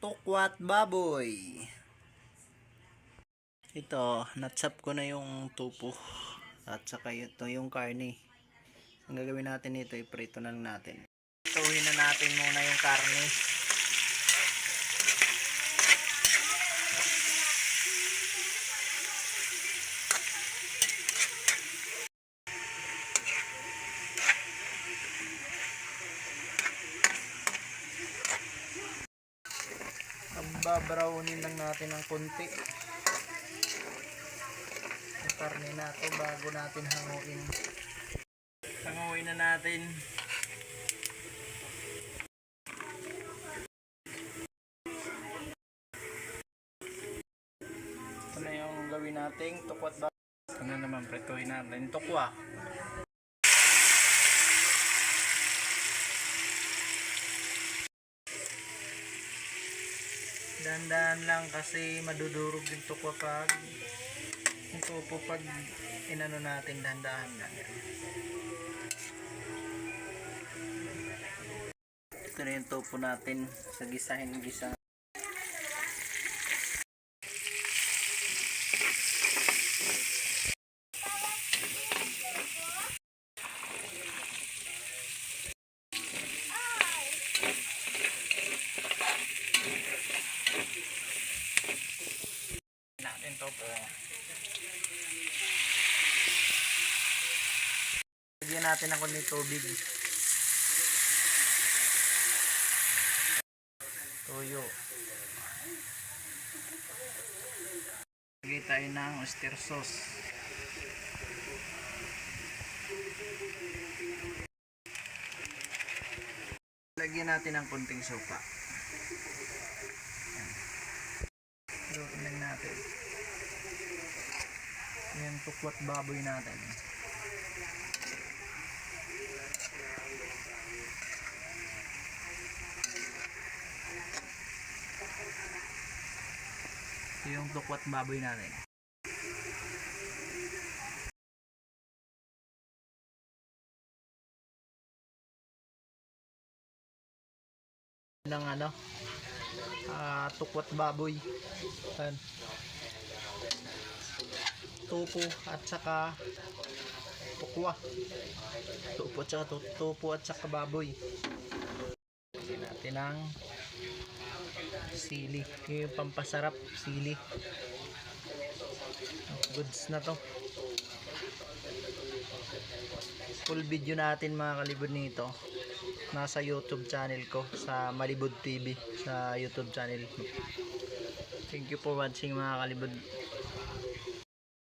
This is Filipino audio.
tukwat baboy. Ito, natsap ko na yung tupo at saka ito yung karne. Ang gagawin natin ito, iprito na lang natin. Ituhin na natin muna yung karne. Babrownin lang natin ng konti yung karne na to bago natin hanguin. Hanguin na natin. Ito na yung gawin nating tukwat ba. Ito na naman, prituhin natin tukwa. Dahan-dahan lang kasi madudurog yung tukwa pag yung tupo pag inano natin, dahan-dahan lang. Ito na yung tupo natin sa gisahin-gisa. Natin to po. Lagyan natin ng konting tubig. Toyo. Lagay tayo ng oyster sauce. Lagyan natin ng konting suka. Lutuin lang natin. Yan, tukwat baboy natin. Ito yung tukwat baboy natin. Ng tukwat baboy. Ayan. Tupo at saka tukwa. Tupo at saka baboy. Lagyan natin ng sili. Yung pampasarap, sili. Goods na to. Full video natin mga kalibod nito. Nasa YouTube channel ko, sa Malibod TV, sa YouTube channel ko. Thank you for watching mga kalibod.